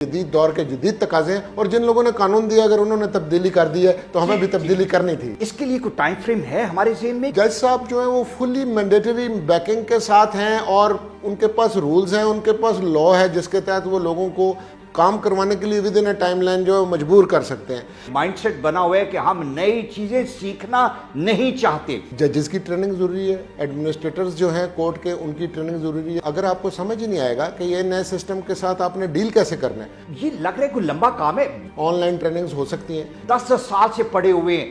جدید دور کے جدید تقاضے ہیں، اور جن لوگوں نے قانون دیا اگر انہوں نے تبدیلی کر دی ہے تو ہمیں بھی تبدیلی کرنی تھی۔ اس کے لیے کوئی ٹائم فریم ہے ہمارے ذہن میں؟ جج صاحب جو ہیں وہ فلی مینڈیٹری بیکنگ کے ساتھ ہیں، اور ان کے پاس رولز ہیں، ان کے پاس لا ہے جس کے تحت وہ لوگوں کو کام کروانے کے لیے ودن اے ٹائم لائن جو مجبور کر سکتے ہیں۔ مائنڈ سیٹ بنا ہوا ہے کہ ہم نئی چیزیں سیکھنا نہیں چاہتے۔ ججز کی ٹریننگ ضروری ہے، ایڈمنسٹریٹرز جو ہیں کورٹ کے ان کی ٹریننگ ضروری ہے۔ اگر آپ کو سمجھ ہی نہیں آئے گا کہ یہ نئے سسٹم کے ساتھ آپ نے ڈیل کیسے کرنا ہے، یہ لگ رہا ہے کوئی لمبا کام ہے۔ آن لائن ٹریننگز ہو سکتی ہیں۔ 10 سال سے پڑے ہوئے ہیں،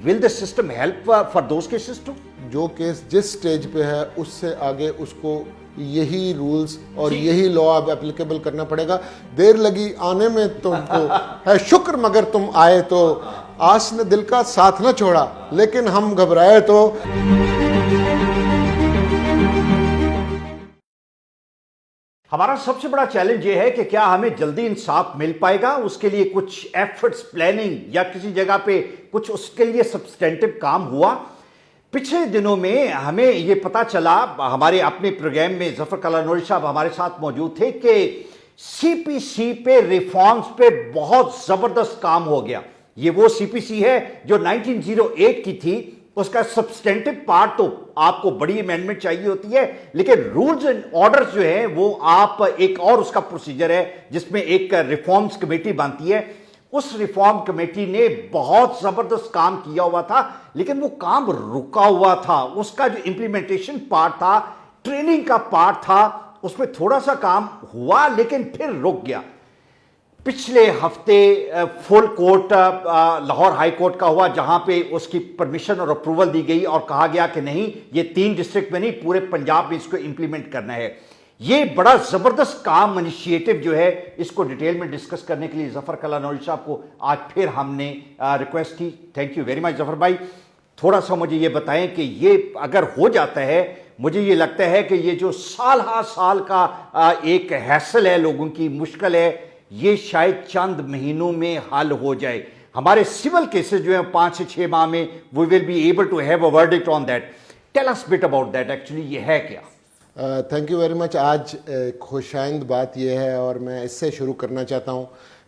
will the system help for those cases too? جو کیس جس سٹیج پہ ہے اس سے آگے اس کو یہی رولز اور یہی لا اب اپلیکیبل کرنا پڑے گا۔ دیر لگی آنے میں تم کو ہے شکر، مگر تم آئے تو آس نے دل کا ساتھ نہ چھوڑا، لیکن ہم گھبرائے تو۔ ہمارا سب سے بڑا چیلنج یہ ہے کہ کیا ہمیں جلدی انصاف مل پائے گا؟ اس کے لیے کچھ ایفرٹس، پلاننگ یا کسی جگہ پہ کچھ اس کے لیے سبسٹینٹو کام ہوا؟ پچھلے دنوں میں ہمیں یہ پتا چلا، ہمارے اپنے پروگرام میں ظفر قلعہ صاحب ہمارے ساتھ موجود تھے، کہ سی پی سی پہ ریفارمز پہ بہت زبردست کام ہو گیا۔ یہ وہ سی پی سی ہے جو 1908 کی تھی۔ اس کا سبسٹینٹو پارٹ تو آپ کو بڑی امینڈمنٹ چاہیے ہوتی ہے، لیکن رولز اینڈ آرڈرز جو ہیں وہ آپ ایک اور اس کا پروسیجر ہے جس میں ایک ریفارمز کمیٹی بنتی ہے۔ اس ریفارم کمیٹی نے بہت زبردست کام کیا ہوا تھا، لیکن وہ کام رکا ہوا تھا۔ اس کا جو امپلیمنٹیشن پارٹ تھا، ٹریننگ کا پارٹ تھا، اس میں تھوڑا سا کام ہوا لیکن پھر رک گیا۔ پچھلے ہفتے full court Lahore high court کا ہوا، جہاں پہ اس کی پرمیشن اور اپروول دی گئی اور کہا گیا کہ نہیں، یہ 3 ڈسٹرکٹ میں نہیں، پورے پنجاب میں اس کو امپلیمنٹ کرنا ہے۔ یہ بڑا زبردست کام، انیشیٹو جو ہے، اس کو ڈیٹیل میں ڈسکس کرنے کے لیے ظفر قلعہ نوری صاحب کو آج پھر ہم نے ریکویسٹ کی۔ تھینک یو ویری مچ ظفر بھائی۔ تھوڑا سا مجھے یہ بتائیں کہ یہ اگر ہو جاتا ہے، مجھے یہ لگتا ہے کہ یہ جو سال ہا سال کا ایک ہیسل ہے، لوگوں کی مشکل ہے، یہ شاید چند مہینوں میں حل ہو جائے۔ ہمارے سول کیسز جو ہیں 5 سے 6 ماہ میں we will be able to have a verdict on that. Tell us a bit about that actually، یہ ہے کیا؟ Thank you very much. آج خوشائند بات یہ ہے، اور میں اس سے شروع کرنا چاہتا ہوں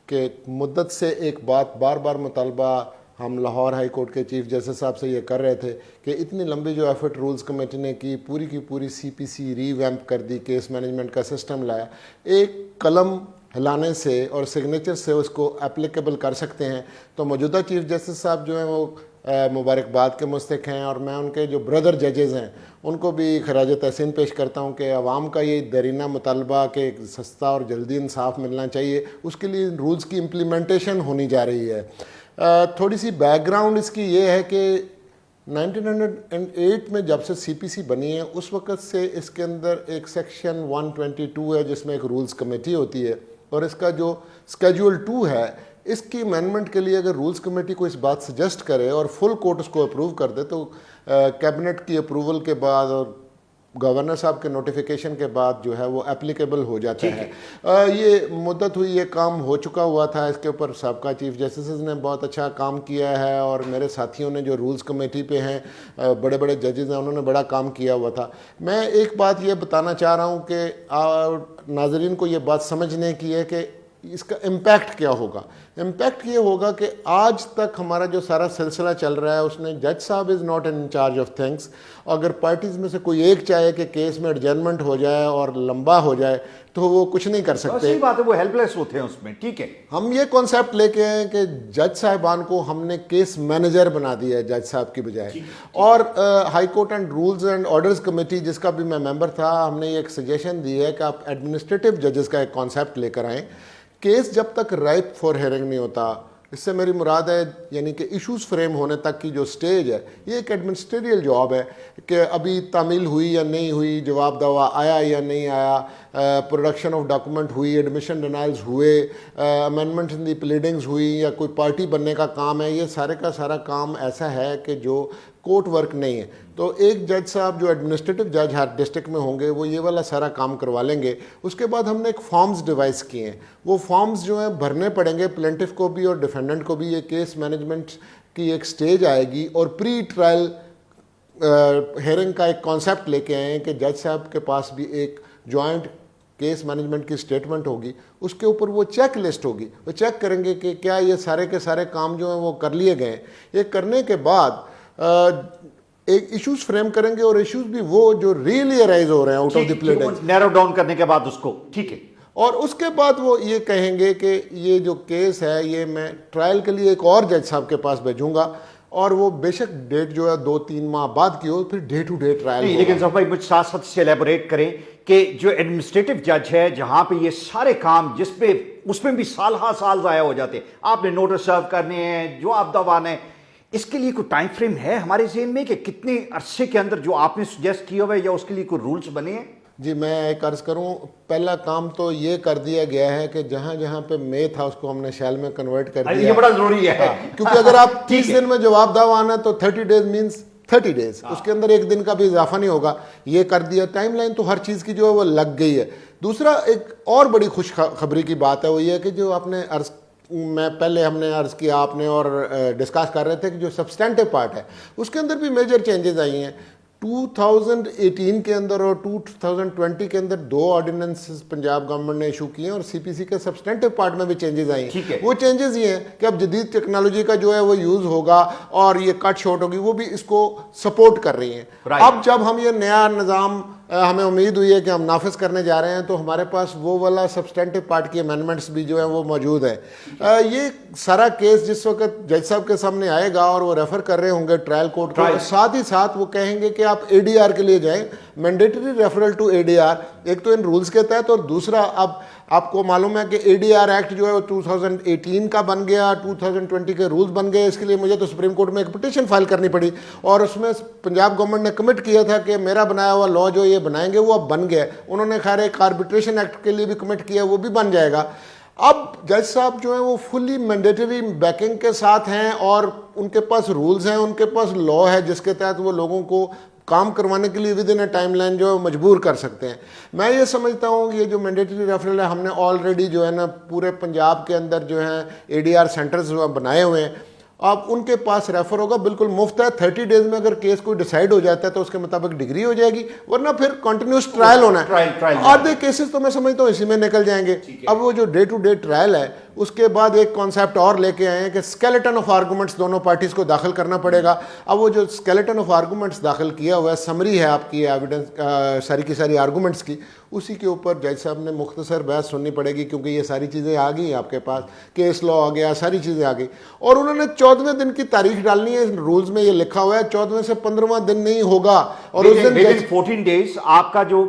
کہ مدت سے ایک بات بار بار مطالبہ ہم لاہور ہائی کورٹ کے چیف جسٹس صاحب سے یہ کر رہے تھے کہ اتنی لمبی جو ایفرٹ رولز کمیٹی نے کی پوری سی پی سی ری ویمپ کر دی، کیس مینجمنٹ کا سسٹم لایا، ایک قلم ہلانے سے اور سگنیچر سے اس کو اپلیکیبل کر سکتے ہیں۔ تو موجودہ چیف جسٹس صاحب جو ہیں وہ مبارکباد کے مستحق ہیں، اور میں ان کے جو بردر ججز ہیں ان کو بھی خراج تحسین پیش کرتا ہوں کہ عوام کا یہ دیرینہ مطالبہ کہ سستا اور جلدی انصاف ملنا چاہیے، اس کے لیے رولز کی امپلیمنٹیشن ہونی جا رہی ہے۔ تھوڑی سی بیک گراؤنڈ اس کی یہ ہے کہ 1908 میں جب سے سی پی سی بنی ہے اس وقت سے اس کے اندر ایک سیکشن 122 ہے جس میں ایک رولز کمیٹی ہوتی ہے، اور اس کا جو اسکیجول 2 ہے، اس کی امینڈمنٹ کے لیے اگر رولز کمیٹی کو اس بات سجیسٹ کرے اور فل کورٹ اس کو اپروو کر دے تو کیبنٹ کی اپروول کے بعد اور گورنر صاحب کے نوٹیفیکیشن کے بعد جو ہے وہ اپلیکیبل ہو جاتا ہے۔ یہ مدت ہوئی، یہ کام ہو چکا ہوا تھا، اس کے اوپر سابقہ چیف جسٹسز نے بہت اچھا کام کیا ہے، اور میرے ساتھیوں نے جو رولز کمیٹی پہ ہیں، بڑے بڑے ججز ہیں، انہوں نے بڑا کام کیا ہوا تھا۔ میں ایک بات یہ بتانا چاہ رہا ہوں کہ ناظرین کو یہ بات سمجھنے کی ہے کہ اس کا امپیکٹ کیا ہوگا۔ امپیکٹ یہ ہوگا کہ آج تک ہمارا جو سارا سلسلہ چل رہا ہے اس میں جج صاحب is not in charge of things. اگر پارٹیز میں سے کوئی ایک چاہے کہ کیس میں ایڈجرنمنٹ ہو جائے اور لمبا ہو جائے تو وہ کچھ نہیں کر سکتے۔ صحیح بات ہے، وہ ہیلپ لیس ہوتے ہیں اس میں۔ ٹھیک ہے، ہم یہ کانسیپٹ لے کے ہیں کہ جج صاحبان کو ہم نے کیس مینیجر بنا دیا ہے جج صاحب کی بجائے، اور high court and rules and orders committee جس کا بھی میں ممبر تھا، ہم نے یہ ایک سجیشن دی ہے کہ آپ ایڈمنسٹریٹو ججز کا ایک کانسیپٹ لے کر آئیں۔ کیس جب تک رائپ فار ہیئرنگ نہیں ہوتا، اس سے میری مراد ہے یعنی کہ ایشوز فریم ہونے تک کی جو سٹیج ہے، یہ ایک ایڈمنسٹریل جاب ہے کہ ابھی تعمیل ہوئی یا نہیں ہوئی، جواب دوا آیا یا نہیں آیا، پروڈکشن آف ڈاکومنٹ ہوئی، ایڈمیشن ڈینائلز ہوئے، امینڈمنٹ ان دی پلیڈنگز ہوئی، یا کوئی پارٹی بننے کا کام ہے۔ یہ سارے کا سارا کام ایسا ہے کہ جو کورٹ ورک نہیں ہے۔ تو ایک جج صاحب جو ایڈمنسٹریٹو جج ہر ڈسٹرکٹ میں ہوں گے وہ یہ والا سارا کام کروا لیں گے۔ اس کے بعد ہم نے ایک فارمز ڈیوائس کیے ہیں، وہ فارمز جو ہیں بھرنے پڑیں گے پلینٹف کو بھی اور ڈیفینڈنٹ کو بھی۔ یہ کیس مینجمنٹ کی ایک سٹیج آئے گی، اور پری ٹرائل ہیئرنگ کا ایک کانسیپٹ لے کے آئے ہیں کہ جج صاحب کے پاس بھی ایک جوائنٹ केस मैनेजमेंट की स्टेटमेंट होगी, उसके ऊपर वो चेक लिस्ट होगी, वो चेक करेंगे कि क्या ये सारे के सारे काम जो हैं वो कर लिए गए हैं। ये करने के बाद एक इश्यूज फ्रेम करेंगे, और इश्यूज भी वो जो रियली अराइज हो रहे हैं out of the plaints, narrow down करने के बाद उसको, ठीक है, और उसके बाद वो ये कहेंगे कि ये जो केस है ये मैं ट्रायल के लिए एक और जज साहब के पास भेजूंगा, और वो बेशक डेट जो है 2-3 माह बाद की हो, फिर डे टू डे ट्रायल। लेकिन जब भाई मुझ साथ साथ से एलेबोरेट करें कि जो एडमिनिस्ट्रेटिव जज है जहां पे ये सारे काम जिसपे उसमें भी साल हा साल जाया हो जाते, आपने नोटिस सर्व करने हैं, जवाब दवाना है, इसके लिए कोई टाइम फ्रेम है हमारे ज़हन में कि कितने अरसे के अंदर जो आपने सुजेस्ट किया हुआ है, या उसके लिए कोई रूल्स बने हैं? जी, मैं एक अर्ज करूं, पहला काम तो ये कर दिया गया है कि जहां जहां पे मे था उसको हमने शैल में कन्वर्ट कर दिया। ये बड़ा जरूरी है। हाँ, क्योंकि अगर आप 30 दिन में जवाब दावा आना तो 30 डेज मीन्स 30 डेज, उसके अंदर एक दिन का भी इजाफा नहीं होगा। ये कर दिया, टाइमलाइन तो हर चीज़ की जो है वो लग गई है। दूसरा एक और बड़ी खुश खबरी की बात है, वो ये कि जो आपने अर्ज मैं पहले हमने अर्ज किया आपने और डिस्कस कर रहे थे कि जो सब्सटेंटिव पार्ट है उसके अंदर भी मेजर चेंजेस आई हैं। 2018 के अंदर और 2020 के अंदर 2 ऑर्डिनेंसेस पंजाब गवर्नमेंट ने इशू किए हैं, और सीपीसी के सब्सटेंटिव पार्ट में भी चेंजेस आई हैं। वो चेंजेस ये हैं कि अब जदीद टेक्नोलॉजी का जो है वो यूज़ होगा, और ये कट शॉर्ट होगी, वो भी इसको सपोर्ट कर रही हैं। अब जब हम ये नया निज़ाम हमें उम्मीद हुई है कि हम नाफिज करने जा रहे हैं, तो हमारे पास वो वाला सब्सटेंटिव पार्ट की अमेंडमेंट्स भी जो है वो मौजूद है। ये सारा केस जिस वक्त जज साहब के सामने आएगा और वो रेफर कर रहे होंगे ट्रायल कोर्ट को, साथ ही साथ वो कहेंगे कि आप एडीआर के लिए जाएं, मैंडेटरी रेफरल टू एडीआर, एक तो इन रूल्स के तहत, और दूसरा अब आपको मालूम है कि एडीआर एक्ट जो है वो 2018 का बन गया, 2020 के रूल्स बन गए। इसके लिए मुझे तो सुप्रीम कोर्ट में एक पिटीशन फाइल करनी पड़ी, और उसमें पंजाब गवर्नमेंट ने कमिट किया था कि मेरा बनाया हुआ लॉ जो ये बनाएंगे वो अब बन गया। उन्होंने खैर एक आर्बिट्रेशन एक्ट के लिए भी कमिट किया, वो भी बन जाएगा। अब जज साहब जो हैं वो फुली मैंडेटरी बैकिंग के साथ हैं, और उनके पास रूल्स हैं, उनके पास लॉ है जिसके तहत वो लोगों को काम करवाने के लिए विद इन अ टाइमलाइन जो है मजबूर कर सकते हैं। मैं ये समझता हूँ कि ये जो मैंडेटरी रेफरल है, हमने ऑलरेडी जो है ना पूरे पंजाब के अंदर जो है एडीआर सेंटर्स बनाए हुए हैं। आप उनके पास रेफर होगा, बिल्कुल मुफ्त है। 30 डेज में अगर केस कोई डिसाइड हो जाता है तो उसके मुताबिक डिग्री हो जाएगी, वरना फिर कंटिन्यूस ट्रायल होना है। आधे केसेस तो मैं समझता हूँ इसी में निकल जाएंगे। अब वो जो डे टू डे ट्रायल है, उसके बाद एक कॉन्सेप्ट और लेके आए हैं कि स्केलेटन ऑफ आर्गूमेंट्स दोनों पार्टीज को दाखिल करना पड़ेगा। अब वो जो स्केलेटन ऑफ आर्गूमेंट्स दाखिल किया हुआ है, समरी है आपकी एविडेंस सारी की सारी आर्गूमेंट्स की, उसी के ऊपर जज साहब ने मुख्तसर बहस सुननी पड़ेगी, क्योंकि ये सारी चीज़ें आ गई हैं आपके पास, केस लॉ आ गया, सारी चीज़ें आ गई, और उन्होंने 14वें दिन की तारीख डालनी है। रूल्स में ये लिखा हुआ है 14वें से 15वां दिन नहीं होगा, और उस दिन 14 डेज आपका जो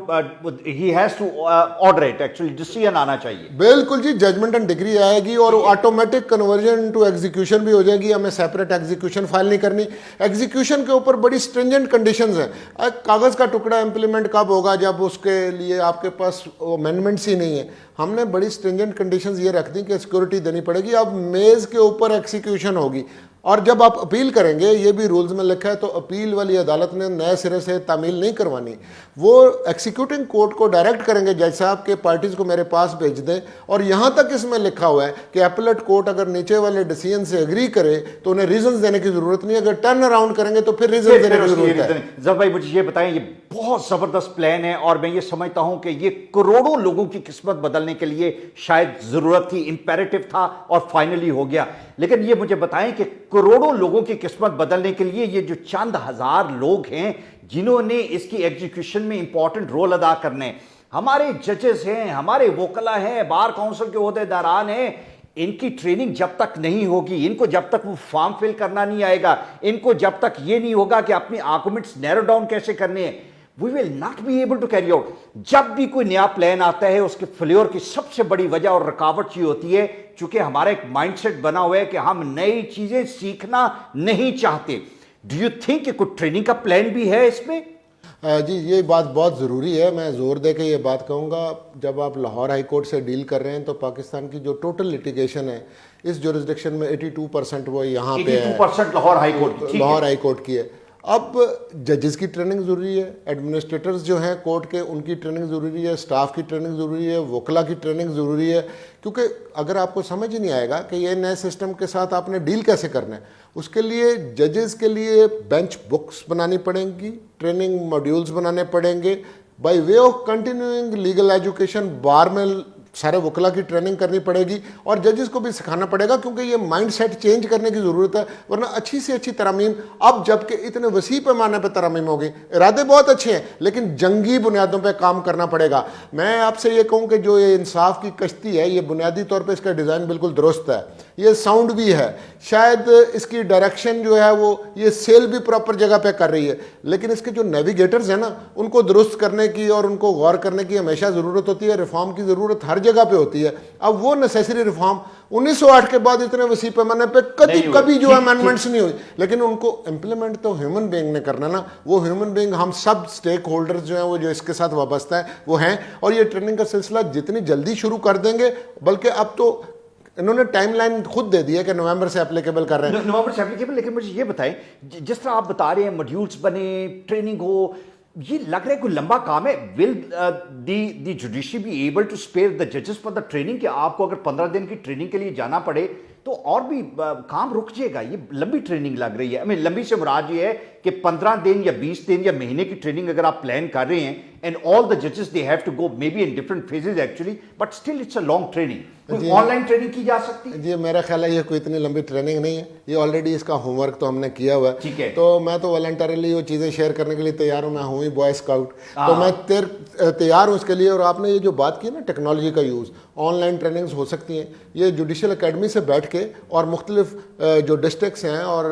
he has to order it, actually decision आना चाहिए। बिल्कुल जी, जजमेंट एंड डिग्री आएगी, और ऑटोमेटिक कन्वर्जन टू एग्जीक्यूशन भी हो जाएगी। हमें सेपरेट एग्जीक्यूशन फाइल नहीं करनी। एग्जीक्यूशन के ऊपर बड़ी स्ट्रिंजेंट कंडीशंस हैं। कागज़ का टुकड़ा इंप्लीमेंट कब होगा, जब उसके लिए आपके पास अमेंडमेंट्स ही नहीं है। हमने बड़ी स्ट्रिंजेंट कंडीशंस ये रख दी कि सिक्योरिटी देनी पड़ेगी। अब मेज़ के ऊपर एग्जीक्यूशन होगी, और जब आप अपील करेंगे, ये भी रूल्स में लिखा है, तो अपील वाली अदालत ने नए सिरे से तामील नहीं करवानी। वो एक्सिक्यूटिंग कोर्ट को डायरेक्ट करेंगे जज साहब के पार्टीज़ को मेरे पास भेज दें, और यहाँ तक इसमें लिखा हुआ है कि एपलेट कोर्ट अगर नीचे वाले डिसीजन से एग्री करे तो उन्हें रीजंस देने की जरूरत नहीं। अगर टर्न अराउंड करेंगे तो फिर रीजन देने की जरूरत है। जब भाई मुझे ये बताएं, ये बहुत जबरदस्त प्लान है, और मैं ये समझता हूं कि ये करोड़ों लोगों की किस्मत बदलने के लिए शायद जरूरत थी, इंपेरेटिव था, और फाइनली हो गया। लेकिन ये मुझे बताएं कि करोड़ों लोगों की किस्मत बदलने के लिए ये जो चंद हजार लोग हैं जिन्होंने इसकी एग्जीक्यूशन में इंपॉर्टेंट रोल अदा करने, हमारे जजेस हैं, हमारे वोकला हैं, बार काउंसिल के ओहदेदारान हैं, इनकी ट्रेनिंग जब तक नहीं होगी, इनको जब तक वो फॉर्म फिल करना नहीं आएगा, इनको जब तक ये नहीं होगा कि अपनी आर्गुमेंट्स नैरो डाउन कैसे करने हैं, we will not be able to carry out. जब भी कोई नया प्लान आता है, उसके फेल्योर की सबसे बड़ी वजह और रुकावट ये होती है, चूंकि हमारा एक माइंडसेट बना हुआ है कि हम नई चीजें सीखना नहीं चाहते। डू यू थिंक कि कोई ट्रेनिंग का प्लान भी है इसमें? जी, ये बात बहुत ज़रूरी है। मैं ज़ोर दे के ये बात कहूँगा, जब आप लाहौर हाई कोर्ट से डील कर रहे हैं तो पाकिस्तान की जो टोटल लिटिगेशन है इस जुरिस्डिक्शन में 82% वो यहाँ पे है, 82% लाहौर हाई कोर्ट की है। अब जजेस की ट्रेनिंग ज़रूरी है, एडमिनिस्ट्रेटर्स जो हैं कोर्ट के उनकी ट्रेनिंग ज़रूरी है, स्टाफ की ट्रेनिंग ज़रूरी है, वकला की ट्रेनिंग ज़रूरी है, क्योंकि अगर आपको समझ ही नहीं आएगा कि ये नए सिस्टम के साथ आपने डील कैसे करना है, उसके लिए जजेस के लिए बेंच बुक्स बनानी पड़ेंगी, ट्रेनिंग मॉड्यूल्स बनाने पड़ेंगे, by way of continuing legal education bar में सारे वकला की ट्रेनिंग करनी पड़ेगी और जजेस को भी सिखाना पड़ेगा, क्योंकि ये माइंड सेट चेंज करने की ज़रूरत है, वरना अच्छी से अच्छी तरमीम अब जबकि इतने वसी पैमाने पर तरमीम होगी, इरादे बहुत अच्छे हैं लेकिन जंगी बुनियादों पर काम करना पड़ेगा। मैं आपसे ये कहूँ कि जो ये इंसाफ की कश्ती है, ये बुनियादी तौर पर इसका डिज़ाइन बिल्कुल दुरुस्त है, ये साउंड भी है, शायद इसकी डायरेक्शन जो है वो ये सेल भी प्रॉपर जगह पे कर रही है, लेकिन इसके जो नेविगेटर्स हैं ना, उनको दुरुस्त करने की और उनको गौर करने की हमेशा ज़रूरत होती है, रिफॉर्म की ज़रूरत हर जगह पे होती है। अब वो नेसेसरी रिफॉर्म 1908 के बाद इतने वसी पैमाने पे कभी जो अमेंडमेंट्स नहीं हुई, लेकिन उनको इम्प्लीमेंट तो ह्यूमन बीइंग ने करना ना, वो ह्यूमन बीइंग हम सब स्टेक होल्डर्स जो हैं वो जो इसके साथ वाबस्ता है वो हैं, और ये ट्रेनिंग का सिलसिला जितनी जल्दी शुरू कर देंगे, बल्कि अब तो इन्होंने टाइमलाइन खुद दे दी है कि नवंबर से एप्लीकेबल कर रहे हैं। नवंबर से एप्लीकेबल, लेकिन मुझे ये बताएं, जिस तरह आप बता रहे हैं मॉड्यूल्स बने, ट्रेनिंग हो, ये लग रहा है कोई लंबा काम है। Will the judiciary be able to spare the जजेस फॉर द ट्रेनिंग, कि आपको अगर 15 दिन की ट्रेनिंग के लिए जाना पड़े तो और भी काम रुक जाएगा? ये लंबी ट्रेनिंग लग रही है। लंबी से मुराद ये है कि 15 दिन या 20 दिन या महीने की ट्रेनिंग अगर आप प्लान कर रहे हैं, एंड ऑल द जजेस they have to go maybe in different phases actually, but still it's a long training. कोई ऑनलाइन ट्रेनिंग की जा सकती है? जी मेरा ख्याल है ये कोई इतनी लंबी ट्रेनिंग नहीं है, ये ऑलरेडी इसका होमवर्क तो हमने किया हुआ है। ठीक है, तो मैं तो वॉलंटरीली वो चीज़ें शेयर करने के लिए तैयार हूँ, मैं हूँ ही बॉय स्काउट, तो मैं तैयार हूँ इसके लिए। और आपने ये जो बात की ना टेक्नोलॉजी का यूज़, ऑनलाइन ट्रेनिंग्स हो सकती हैं, ये जुडिशल अकेडमी से बैठ के और मुख्तलिफ जो डिस्ट्रिक्ट्स हैं और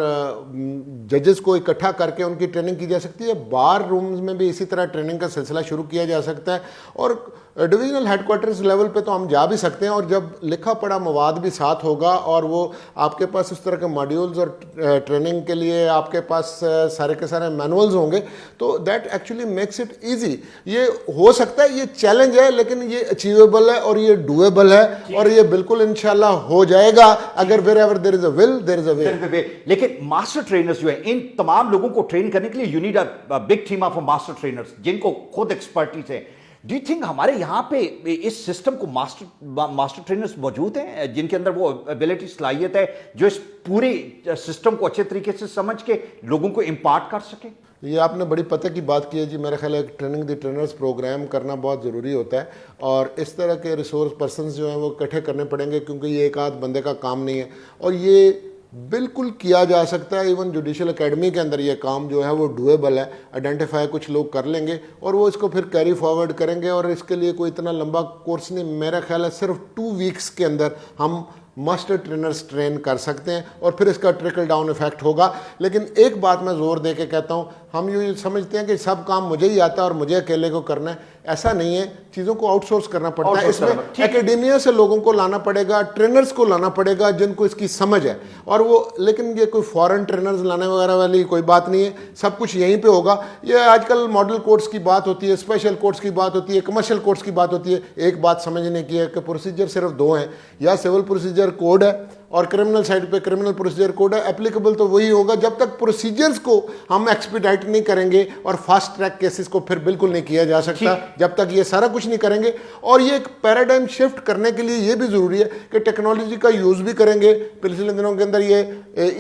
जजेस को इकट्ठा करके उनकी ट्रेनिंग की जा सकती है। बार रूम्स में भी इसी तरह ट्रेनिंग का सिलसिला शुरू किया जा सकता है, और डिवीजनल हेडक्वार्टर्स लेवल पे तो हम जा भी सकते हैं, और जब लिखा पढ़ा मवाद भी साथ होगा और वो आपके पास उस तरह के मॉड्यूल्स और ट्रेनिंग के लिए आपके पास सारे के सारे मैनुअल्स होंगे, तो that actually makes it easy. ये हो सकता है, ये चैलेंज है, लेकिन ये अचीवेबल है और ये डूएबल है, और ये बिल्कुल इंशाल्लाह हो जाएगा अगर wherever there is a will there is a way. लेकिन मास्टर ट्रेनर्स जो है, इन तमाम लोगों को ट्रेन करने के लिए you need a big team of master trainers जिनको खुद एक्सपर्टीज है। डू यू थिंक हमारे यहाँ पे इस सिस्टम को मास्टर ट्रेनर्स मौजूद हैं जिनके अंदर वो एबिलिटी, सलाहियत है, जो इस पूरे सिस्टम को अच्छे तरीके से समझ के लोगों को इम्पार्ट कर सके? ये आपने बड़ी पते की बात की है जी। मेरे ख्याल है ट्रेनिंग द ट्रेनर्स प्रोग्राम करना बहुत ज़रूरी होता है, और इस तरह के रिसोर्स पर्सनस जो हैं वो इकट्ठे करने पड़ेंगे, क्योंकि ये एक आध बंदे का काम नहीं है, और ये बिल्कुल किया जा सकता है। इवन जुडिशल एकेडमी के अंदर ये काम जो है वो डूएबल है, आइडेंटिफाई कुछ लोग कर लेंगे और वो इसको फिर कैरी फॉरवर्ड करेंगे, और इसके लिए कोई इतना लंबा कोर्स नहीं, मेरा ख्याल है सिर्फ 2 वीक्स के अंदर हम मास्टर ट्रेनर्स ट्रेन कर सकते हैं, और फिर इसका ट्रिकल डाउन इफेक्ट होगा। लेकिन एक बात मैं ज़ोर दे के कहता हूँ, हम ये समझते हैं कि सब काम मुझे ही आता है और मुझे अकेले को करना है, ऐसा नहीं है। चीज़ों को आउटसोर्स करना पड़ता है, इसमें एकेडेमिया से लोगों को लाना पड़ेगा, ट्रेनर्स को लाना पड़ेगा जिनको इसकी समझ है, और वो, लेकिन ये कोई फॉरेन ट्रेनर्स लाने वगैरह वाली कोई बात नहीं है, सब कुछ यहीं पे होगा। ये आजकल मॉडल कोर्ट्स की बात होती है, स्पेशल कोर्ट्स की बात होती है, कमर्शियल कोर्ट्स की बात होती है। एक बात समझने की है कि प्रोसीजर सिर्फ 2 हैं, या सिविल प्रोसीजर कोड है और क्रिमिनल साइड पे क्रिमिनल प्रोसीजर कोड है। एप्लीकेबल तो वही होगा जब तक प्रोसीजर्स को हम एक्सपीडाइट नहीं करेंगे, और फास्ट ट्रैक केसेस को फिर बिल्कुल नहीं किया जा सकता जब तक ये सारा कुछ नहीं करेंगे। और ये एक पैराडाइम शिफ्ट करने के लिए ये भी ज़रूरी है कि टेक्नोलॉजी का यूज़ भी करेंगे। पिछले दिनों के अंदर ये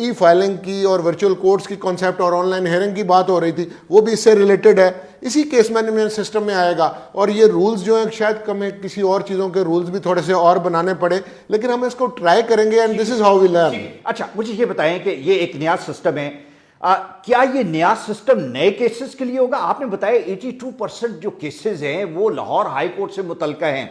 ई फाइलिंग की और वर्चुअल कोर्ट्स की कॉन्सेप्ट और ऑनलाइन हेयरिंग की बात हो रही थी, वो भी इससे रिलेटेड है, इसी केस मैनेजमेंट सिस्टम में आएगा। और ये रूल्स जो हैं शायद हमें किसी और चीज़ों के रूल्स भी थोड़े से और बनाने पड़े, लेकिन हम इसको ट्राई करेंगे, and this is how we learn. अच्छा, मुझे ये बताएं कि ये एक नया सिस्टम है, क्या ये नया सिस्टम नए केसेस के लिए होगा? आपने बताया 82% जो केसेस हैं वो लाहौर हाई कोर्ट से मुतल्लिका हैं।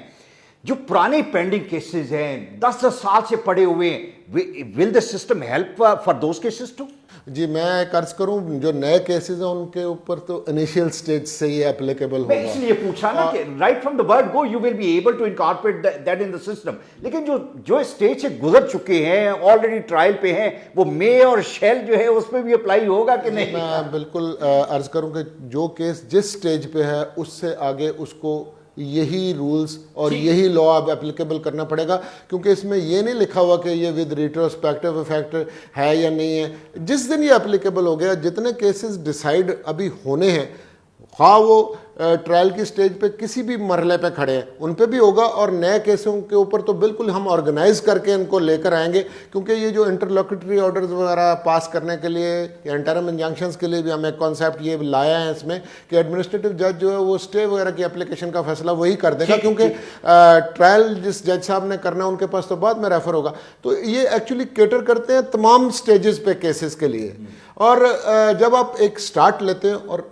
जो पुराने पेंडिंग केसेस हैं 10-10 साल से पड़े हुए, will the system help for those cases too? जी मैं कर्ज करूं, जो नए केसेस हैं उनके ऊपर तो इनिशियल स्टेज से ही एप्लीकेबल होगा। मैं इसलिए पूछा ना कि right from the word go you will be able to incorporate that in the system. लेकिन जो स्टेज से गुजर चुके हैं, ऑलरेडी ट्रायल पे हैं, वो मे और शेल जो है उसमें भी अप्लाई होगा कि नहीं? मैं बिल्कुल अर्ज करूं कि जो केस जिस स्टेज पे है उससे आगे उसको यही रूल्स और यही लॉ अब एप्लीकेबल करना पड़ेगा, क्योंकि इसमें ये नहीं लिखा हुआ कि ये विद रिट्रोस्पेक्टिव इफेक्ट है या नहीं है। जिस दिन ये एप्लीकेबल हो गया, जितने केसेस डिसाइड अभी होने हैं, हाँ वो ट्रायल की स्टेज पे किसी भी मरहले पे खड़े हैं उन पे भी होगा, और नए केसों के ऊपर तो बिल्कुल हम ऑर्गेनाइज करके इनको लेकर आएंगे, क्योंकि ये जो इंटरलॉक्यूटरी ऑर्डर्स वगैरह पास करने के लिए या इंटरम इंजंक्शंस के लिए भी हम एक कॉन्सेप्ट ये लाया है इसमें कि एडमिनिस्ट्रेटिव जज जो है वो स्टे वगैरह की एप्लीकेशन का फैसला वही कर देगा, क्योंकि ट्रायल जिस जज साहब ने करना है उनके पास तो बाद में रेफर होगा। तो ये एक्चुअली केटर करते हैं तमाम स्टेजेस पे केसेस के लिए। और जब आप एक स्टार्ट लेते हैं, और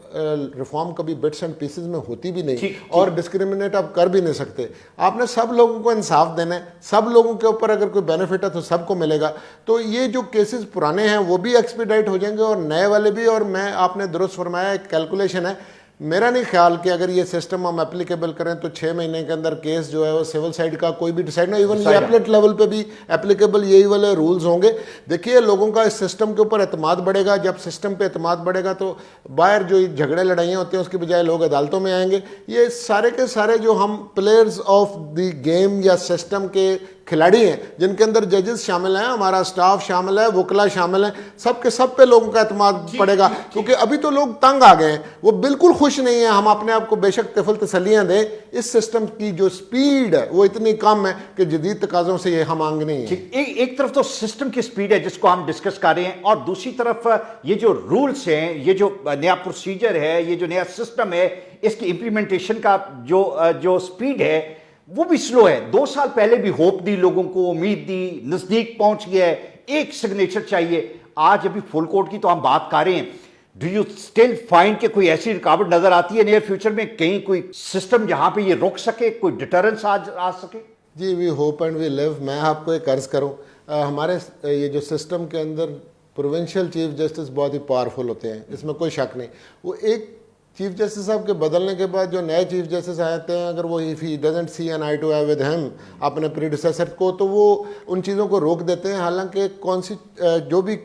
रिफॉर्म कभी बिट्स एंड पीसेस में होती भी नहीं, और डिस्क्रिमिनेट आप कर भी नहीं सकते, आपने सब लोगों को इंसाफ देना है, सब लोगों के ऊपर अगर कोई बेनिफिट है तो सबको मिलेगा। तो ये जो केसेस पुराने हैं वो भी एक्सपीडाइट हो जाएंगे और नए वाले भी। और मैं, आपने दुरुस्त फरमाया, एक कैलकुलेशन है, मेरा नहीं ख्याल कि अगर ये सिस्टम हम एप्लीकेबल करें तो 6 महीने के अंदर केस जो है वो सिविल साइड का कोई भी डिसाइड ना, इवन ये एप्लेट लेवल पे भी एप्लीकेबल यही वाले रूल्स होंगे। देखिए, लोगों का इस सिस्टम के ऊपर एतमाद बढ़ेगा। जब सिस्टम पे एतमाद बढ़ेगा तो बाहर जो झगड़े लड़ाइयाँ होती हैं उसके बजाय लोग अदालतों में आएंगे। ये सारे के सारे जो हम प्लेयर्स ऑफ द गेम या सिस्टम के खिलाड़ी हैं, जिनके अंदर जजेस शामिल हैं, हमारा स्टाफ शामिल है, वकला शामिल हैं, सब के सब पे लोगों का एतमाद पड़ेगा। क्योंकि अभी तो लोग तंग आ गए हैं, वो बिल्कुल खुश नहीं है। हम अपने आप को बेशक तिफल तसलियाँ दें, इस सिस्टम की जो स्पीड है वो इतनी कम है कि जदीद तकाज़ों से ये हम आंग नहीं है। एक तरफ तो सिस्टम की स्पीड है जिसको हम डिस्कस कर रहे हैं, और दूसरी तरफ ये जो रूल्स हैं, ये जो नया प्रोसीजर है, ये जो नया सिस्टम है, इसकी इंप्लीमेंटेशन का जो स्पीड है वो भी स्लो है। 2 साल पहले भी होप दी, लोगों को उम्मीद दी, नजदीक पहुंच गया है, एक सिग्नेचर चाहिए। आज अभी फुल कोर्ट की तो हम बात कर रहे हैं। डू यू स्टिल फाइंड कि कोई ऐसी रुकावट नजर आती है नियर फ्यूचर में, कहीं कोई सिस्टम जहां पे ये रोक सके, कोई डिटरेंस आ सके? जी, we hope and we live. मैं आपको एक अर्ज करूं, हमारे ये जो सिस्टम के अंदर प्रोविंशियल चीफ जस्टिस बहुत ही पावरफुल होते हैं, इसमें कोई शक नहीं। वो एक चीफ जस्टिस साहब के बदलने के बाद जो नए चीफ जस्टिस आते हैं, अगर वो if he doesn't see an eye to eye with him अपने प्रीडिसेसर को, तो वो उन चीज़ों को रोक देते हैं। हालांकि कौन सी जो भी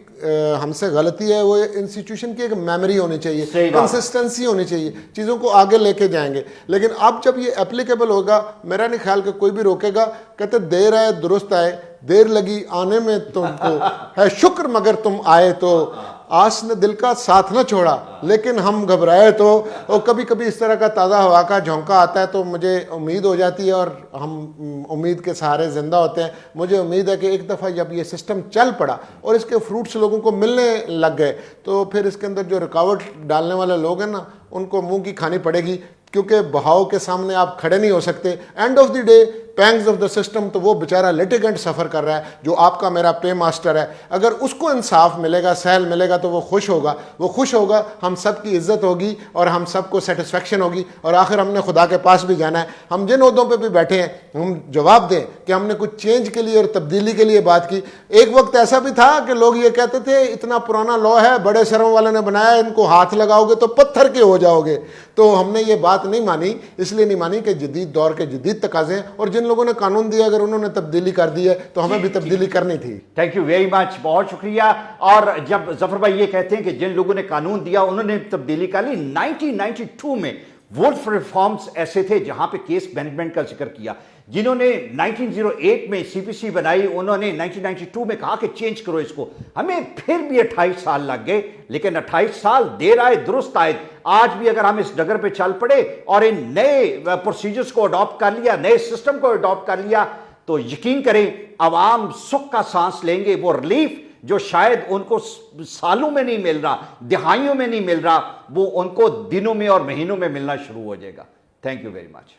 हमसे गलती है वो इंस्टीट्यूशन की एक मेमोरी होनी चाहिए, कंसिस्टेंसी होनी चाहिए, चीज़ों को आगे लेके जाएंगे। लेकिन अब जब ये एप्लीकेबल होगा, मेरा नहीं ख्याल कि कोई भी रोकेगा। कहते देर आए दुरुस्त आए, देर लगी आने में तुमको है शुक्र मगर तुम आए। तो आस ने दिल का साथ न छोड़ा, लेकिन हम घबराए तो। और कभी कभी इस तरह का ताज़ा हवा का झोंका आता है तो मुझे उम्मीद हो जाती है, और हम उम्मीद के सहारे ज़िंदा होते हैं। मुझे उम्मीद है कि एक दफ़ा जब ये सिस्टम चल पड़ा और इसके फ्रूट्स लोगों को मिलने लग गए, तो फिर इसके अंदर जो रुकावट डालने वाले लोग हैं ना, उनको मुंह की खानी पड़ेगी, क्योंकि बहाव के सामने आप खड़े नहीं हो सकते। End of the day pangs of the system, तो वो बेचारा लिटिगेंट सफ़र कर रहा है, जो आपका मेरा पे मास्टर है। अगर उसको इंसाफ मिलेगा, सहल मिलेगा, तो वो खुश होगा। वो खुश होगा, हम सब की इज्जत होगी और हम सबको सेटिस्फेक्शन होगी। और आखिर हमने खुदा के पास भी जाना है। हम जिन ओहदों पे भी बैठे हैं, हम जवाब दें कि हमने कुछ चेंज के लिए और तब्दीली के लिए बात की। एक वक्त ऐसा भी था कि लोग ये कहते थे इतना पुराना लॉ है, बड़े शरों वाले ने बनाया, इनको हाथ लगाओगे तो पत्थर के हो जाओगे। तो हमने ये बात नहीं मानी, इसलिए नहीं मानी कि जदीद दौर के जदीद तकाज़े हैं, और जिन लोगों ने कानून दिया अगर उन्होंने तब्दीली कर दी है तो हमें भी तब्दीली करनी थी। थैंक यू वेरी मच, बहुत शुक्रिया। और जब जफर भाई ये कहते हैं कि जिन लोगों ने कानून दिया उन्होंने तब्दीली कर ली, 1992 में वुल्फ रिफॉर्म्स ऐसे थे जहां पे केस मैनेजमेंट का जिक्र किया। जिन्होंने 1908 में सीपीसी बनाई, उन्होंने 1992 में कहा कि चेंज करो इसको। हमें फिर भी 28 साल लग गए, लेकिन 28 साल देर आए दुरुस्त आए। आज भी अगर हम इस डगर पे चल पड़े और इन नए प्रोसीजर्स को अडॉप्ट कर लिया, नए सिस्टम को अडॉप्ट कर लिया, तो यकीन करें अवाम सुख का सांस लेंगे। वो रिलीफ जो शायद उनको सालों में नहीं मिल रहा, दिहाइयों में नहीं मिल रहा, वो उनको दिनों में और महीनों में मिलना शुरू हो जाएगा। Thank you very much.